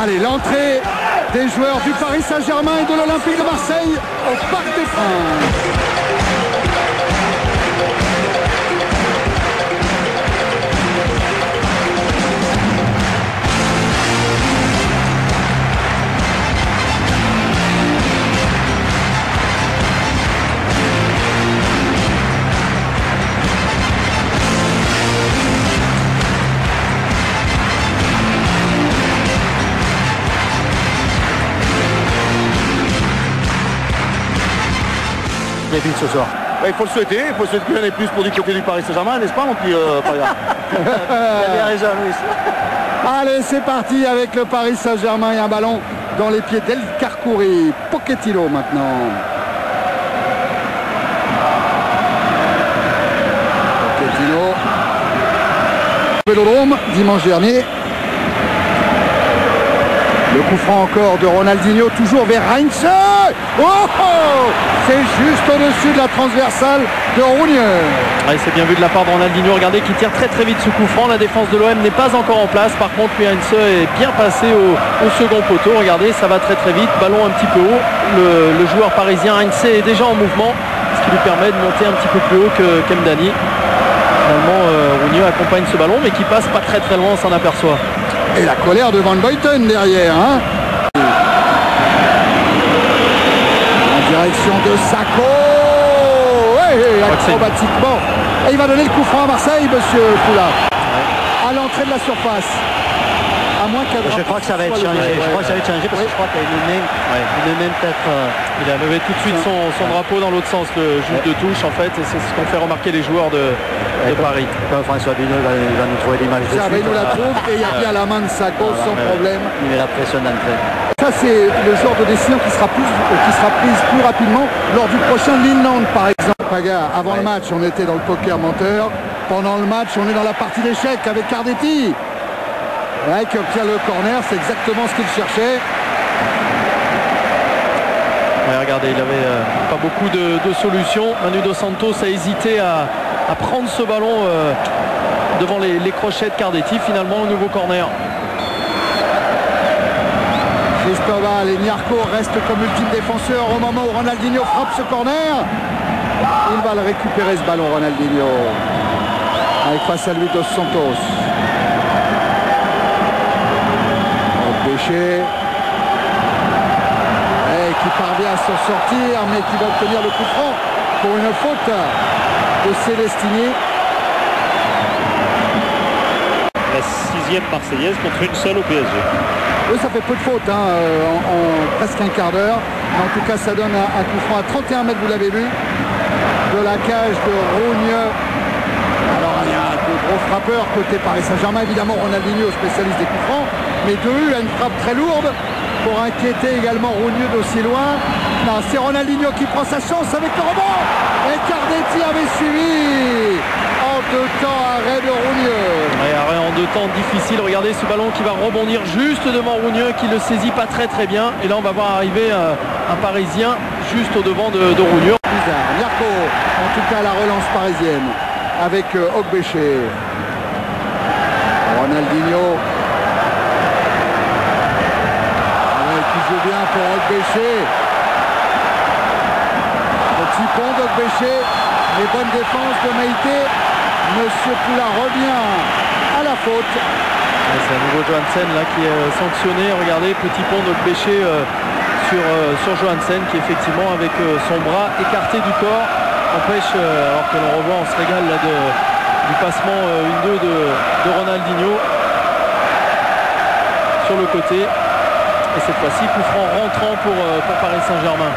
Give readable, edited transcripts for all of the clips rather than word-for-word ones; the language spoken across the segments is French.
Allez, l'entrée des joueurs du Paris Saint-Germain et de l'Olympique de Marseille au Parc des Princes. Ce soir. Il faut le souhaiter, qu'il y en ait plus pour du côté du Paris Saint-Germain, n'est-ce pas mon petit Il a bien raison, Louis. Allez, c'est parti avec le Paris Saint-Germain et un ballon dans les pieds d'El Kharkouri. Pochettino maintenant. Pochettino. Vélodrome dimanche dernier. Le coup franc encore de Ronaldinho, toujours vers Heinze. Oh, oh, c'est juste au-dessus de la transversale de Rougneux. Ouais, c'est bien vu de la part de Ronaldinho. Regardez qu'il tire très très vite ce coup franc. La défense de l'OM n'est pas encore en place. Par contre, Heinze est bien passé au second poteau. Regardez, ça va très très vite. Ballon un petit peu haut. Le joueur parisien Heinze est déjà en mouvement, ce qui lui permet de monter un petit peu plus haut que Kemdani. Finalement, Rougneux accompagne ce ballon, mais qui passe pas très très loin, on s'en aperçoit. Et la colère de Van Buiten derrière. En direction de Sacco. Acrobatiquement. Et il va donner le coup franc à Marseille, monsieur Poula. À l'entrée de la surface. À moins qu'elle. Je crois que ça va être changé. Je crois que ça va être changé parce que je crois qu'il y a une main peut-être. Il a levé tout de suite son drapeau dans l'autre sens, le juge de touche en fait, et c'est ce qu'ont fait remarquer les joueurs de Paris. François Binot va nous trouver l'image de suite. Il nous la trouve et il y a bien la main de Sacco sans problème. Il met la pression d'entrée. Ça c'est le genre de décision qui sera prise plus rapidement lors du prochain Linland par exemple. Paga, avant le match on était dans le poker menteur. Pendant le match on est dans la partie d'échecs avec Cardetti. Ouais, qui obtient le corner, c'est exactement ce qu'il cherchait. Ouais, regardez, il avait pas beaucoup de solutions. Manu Dos Santos a hésité à prendre ce ballon devant les crochets de Cardetti. Finalement, un nouveau corner. Cristobal et Niarco restent comme ultime défenseur au moment où Ronaldinho frappe ce corner. Il va le récupérer ce ballon, Ronaldinho. Avec face à lui Dos Santos. Péché. Qui parvient à s'en sortir, mais qui va obtenir le coup franc pour une faute de Célestini. La 6e Marseillaise contre une seule au PSG. Oui, ça fait peu de fautes en presque un quart d'heure. Mais en tout cas, ça donne un coup franc à 31 mètres, vous l'avez vu, de la cage de Rougneux. Alors, il y a de gros frappeurs côté Paris Saint-Germain, évidemment Ronaldinho, spécialiste des coups francs, mais de a une frappe très lourde pour inquiéter également Rougneux d'aussi loin. Non, c'est Ronaldinho qui prend sa chance avec le rebond. Et Cardetti avait suivi. En deux temps, arrêt de Rougneux. Ouais, arrêt en deux temps difficile. Regardez ce ballon qui va rebondir juste devant Rougneux, qui le saisit pas très très bien. Et là, on va voir arriver un Parisien juste au devant de Rougneux. Bizarre. Niarco, en tout cas la relance parisienne avec Ogbéché. Ronaldinho. Qui joue bien pour Ogbéché. Petit pont d'Ogbéché. Les bonnes défenses de Meïté. Monsieur Poula revient à la faute. C'est à nouveau Johansen là qui est sanctionné. Regardez, petit pont d'Ogbéché sur Johansen qui effectivement avec son bras écarté du corps empêche, alors que l'on revoit, on se régale là du passement 1-2 de Ronaldinho sur le côté. Et cette fois-ci, coup franc rentrant pour Paris Saint-Germain.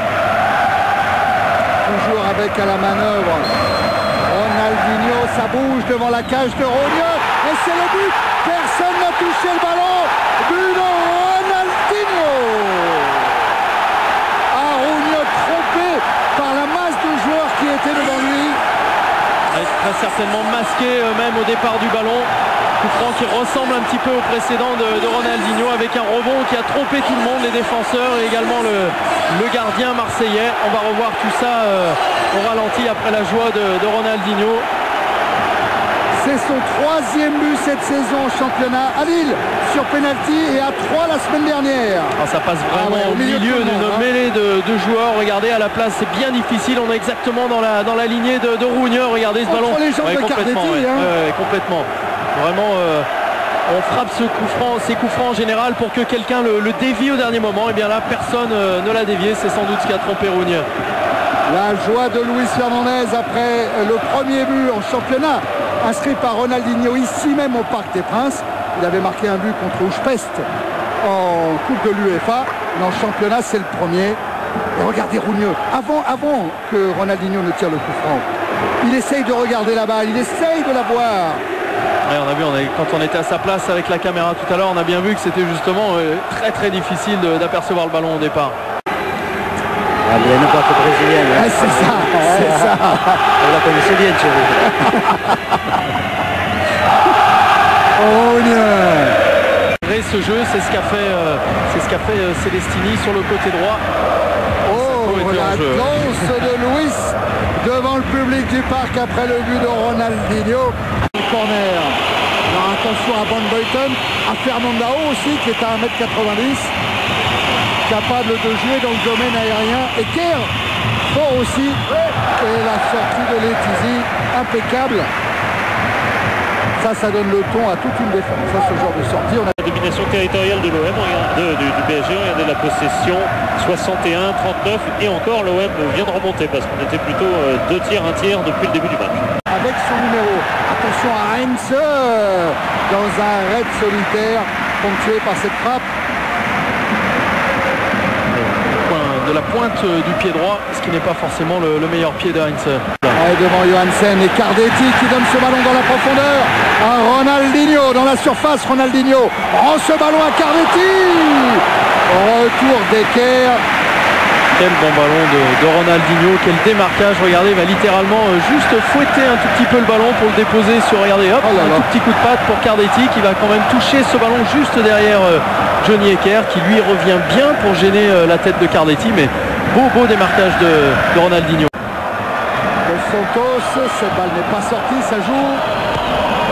Toujours avec à la manœuvre Ronaldinho, ça bouge devant la cage de Rougneux. Et c'est le but. Personne n'a touché le ballon. But de Ronaldinho. Rougneux trompé par la masse de joueurs qui étaient devant lui. Très certainement masqué même au départ du ballon. Coup franc qui ressemble un petit peu au précédent de Ronaldinho, avec un rebond qui a trompé tout le monde, les défenseurs et également le gardien marseillais. On va revoir tout ça au ralenti après la joie de Ronaldinho. C'est son 3e but cette saison au championnat à Lille sur penalty et à 3 la semaine dernière. Ah, ça passe vraiment au milieu d'une mêlée de joueurs. Regardez, à la place, c'est bien difficile. On est exactement dans la lignée de Rougneux. Regardez ce ballon. Entre les jambes de complètement, Cardetti, complètement. Vraiment, on frappe ces coups francs en général pour que quelqu'un le dévie au dernier moment. Et bien là, personne ne l'a dévié. C'est sans doute ce qui a trompé Rougneux. La joie de Luis Fernandez après le premier but en championnat inscrit par Ronaldinho ici même au Parc des Princes. Il avait marqué un but contre Újpest en Coupe de l'UEFA. Mais en championnat, c'est le premier. Et regardez Rougneux, avant que Ronaldinho ne tire le coup franc, il essaye de regarder la balle, il essaye de la voir. Ouais, on a vu, quand on était à sa place avec la caméra tout à l'heure, on a bien vu que c'était justement très très difficile d'apercevoir le ballon au départ. Ah, il a une boîte brésilienne. Hein. C'est ça, c'est ça. Vous la connaissez bien, Thierry. Ce jeu, c'est ce qu'a fait Celestini sur le côté droit. Oh, la danse de Luis devant le public du parc après le but de Ronaldinho. Corner. Alors attention à Van Buiten, à Fernandao aussi qui est à 1m90, capable de jouer dans le domaine aérien. Et Kerr, fort aussi. Et la sortie de Letizy, impeccable. Ça donne le ton à toute une défense, à ce genre de sortie. La domination territoriale de l'OM, du PSG, regardez la possession 61-39 et encore l'OM vient de remonter parce qu'on était plutôt 2 tiers, 1 tiers depuis le début du match. Avec son numéro, attention à Heinz dans un raid solitaire ponctué par cette frappe. De la pointe du pied droit, ce qui n'est pas forcément le meilleur pied de Heinz. Devant Johansen et Cardetti qui donne ce ballon dans la profondeur à Ronaldinho dans la surface. Ronaldinho rend ce ballon à Cardetti. Retour d'Eker. Quel bon ballon de Ronaldinho, quel démarquage. Regardez, il va littéralement juste fouetter un tout petit peu le ballon pour le déposer sur, regardez, hop, un tout petit coup de patte pour Cardetti qui va quand même toucher ce ballon juste derrière Johnny Eker qui lui revient bien pour gêner la tête de Cardetti. Mais beau démarquage de Ronaldinho. Dos Santos, cette balle n'est pas sortie, ça joue.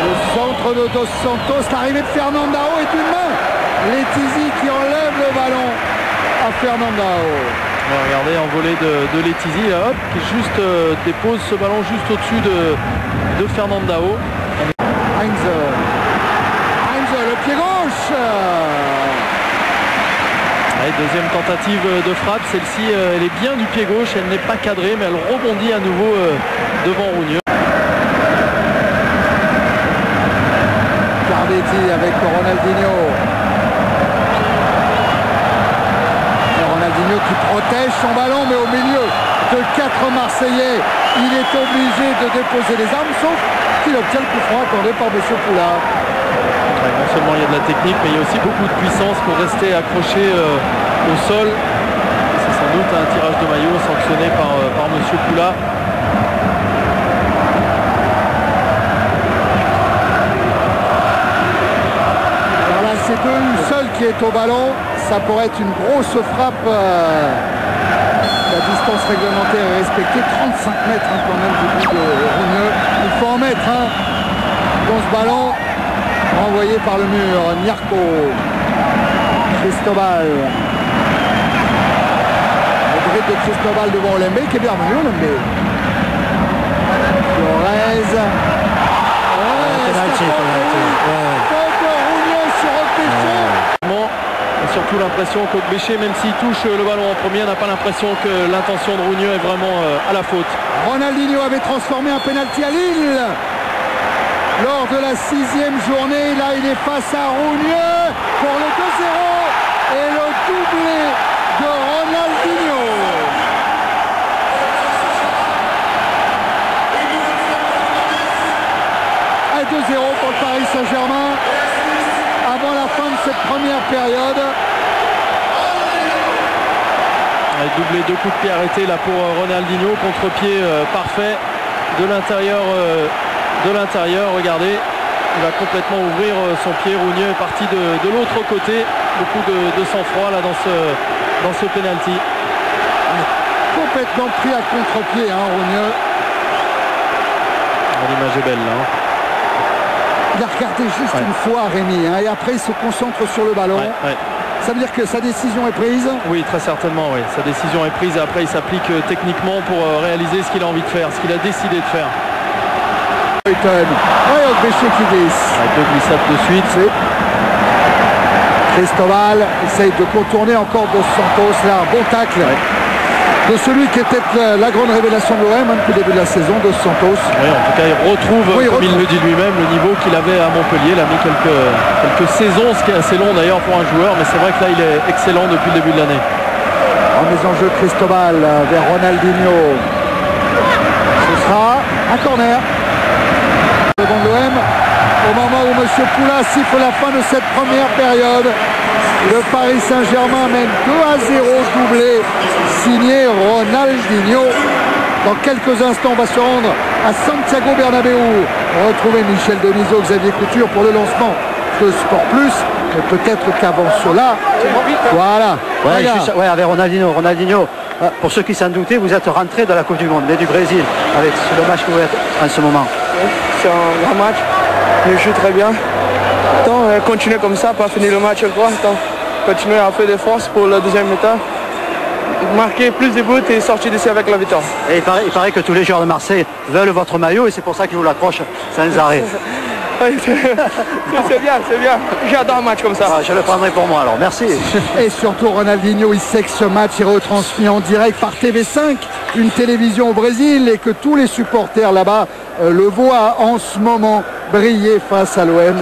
Le centre de Dos Santos, l'arrivée de Fernandao est une main. Letizy qui enlève le ballon à Fernandao. Regardez, envolée de Letizy, là, hop, qui juste dépose ce ballon juste au-dessus de Fernandao. Heinz, le pied gauche. Allez, deuxième tentative de frappe, celle-ci elle est bien du pied gauche, elle n'est pas cadrée mais elle rebondit à nouveau devant Rougneux. Cardetti avec Ronaldinho. Et Ronaldinho qui protège son ballon mais au milieu de 4 Marseillais, il est obligé de déposer les armes sauf qu'il obtient le coup franc accordé par M. Poula. Non seulement il y a de la technique, mais il y a aussi beaucoup de puissance pour rester accroché au sol. C'est sans doute un tirage de maillot sanctionné par M. Poula. Voilà, c'est le seul qui est au ballon. Ça pourrait être une grosse frappe. La distance réglementaire est respectée. 35 mètres quand même du but de Rougneux. Il faut en mettre dans ce ballon. Renvoyé par le mur, Nyarko. Cristobal. Le dribble de Cristobal devant Olembe qui est bienvenu, Olembe. Flores. Surtout l'impression qu'Ogbéché, même s'il touche le ballon en premier, n'a pas l'impression que l'intention de Rougneux est vraiment à la faute. Ronaldinho avait transformé un pénalty à Lille lors de la 6e journée. Là, il est face à Rougneux pour le 2-0 et le doublé de Ronaldinho. À 2-0 pour le Paris Saint-Germain avant la fin de cette première période. Doublé, 2 coups de pied arrêtés là pour Ronaldinho, contre-pied parfait de l'intérieur. Regardez, il va complètement ouvrir son pied. Rougneux est parti de l'autre côté. Beaucoup de sang-froid là dans ce penalty. Complètement pris à contre-pied, Rougneux. L'image est belle là. Il a regardé juste une fois Rémi, hein, et après il se concentre sur le ballon. Ça veut dire que sa décision est prise? Oui, très certainement, oui. Sa décision est prise et après il s'applique techniquement pour réaliser ce qu'il a envie de faire, ce qu'il a décidé de faire. Béché qui glisse. Avec deux glissades de suite. Cristobal essaye de contourner encore Dos Santos. Là, bon tacle de celui qui était la grande révélation de l'OM depuis le début de la saison, Dos Santos. Oui, en tout cas, il retrouve, comme il le dit lui-même, le niveau qu'il avait à Montpellier. Il a mis quelques saisons, ce qui est assez long d'ailleurs pour un joueur, mais c'est vrai que là, il est excellent depuis le début de l'année. Remise en jeu Cristobal vers Ronaldinho. Ce sera un corner devant l'OM au moment où M. Poula siffle la fin de cette première période. Le Paris Saint-Germain mène 2-0, doublé signé Ronaldinho. Dans quelques instants, on va se rendre à Santiago Bernabéu, retrouver Michel Denisot, Xavier Couture pour le lancement de Sport Plus. Mais peut-être qu'avant cela, voilà. Avec Ronaldinho, pour ceux qui s'en doutaient, vous êtes rentré dans la Coupe du Monde, mais du Brésil, avec le match que vous êtes en ce moment. C'est un grand match, je joue très bien. Attends, continuer comme ça, pas finir le match encore. Attends, continuer à faire des forces pour le deuxième mi-temps. Marquer plus de buts et sortir d'ici avec la victoire. Et il paraît que tous les joueurs de Marseille veulent votre maillot et c'est pour ça qu'ils vous l'accrochent sans arrêt. C'est bien. J'adore un match comme ça. Je le prendrai pour moi alors, merci. Et surtout Ronaldinho, il sait que ce match est retransmis en direct par TV5, une télévision au Brésil, et que tous les supporters là-bas le voient en ce moment briller face à l'OM.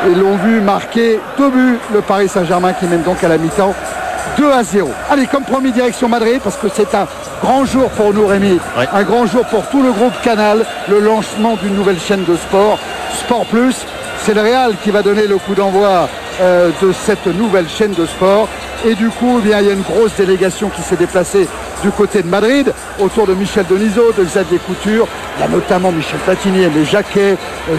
Et l'ont vu marquer 2 buts, le Paris Saint-Germain qui mène donc à la mi-temps 2-0. Allez, comme promis, direction Madrid, parce que c'est un grand jour pour nous, Rémi. Un grand jour pour tout le groupe Canal, le lancement d'une nouvelle chaîne de sport, Sport Plus. C'est le Real qui va donner le coup d'envoi de cette nouvelle chaîne de sport. Et du coup, il y a une grosse délégation qui s'est déplacée du côté de Madrid, autour de Michel Denisot, de Xavier Couture. Il y a notamment Michel Platini, Aimé Jacquet,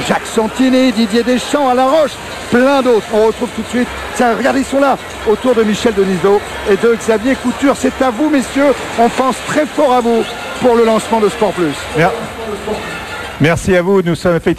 Jacques Santini, Didier Deschamps, Alain Roche, plein d'autres. On retrouve tout de suite, tiens, regardez, ils sont là, autour de Michel Denisot et de Xavier Couture. C'est à vous, messieurs, on pense très fort à vous pour le lancement de Sport Plus. Merci à vous, nous sommes effectivement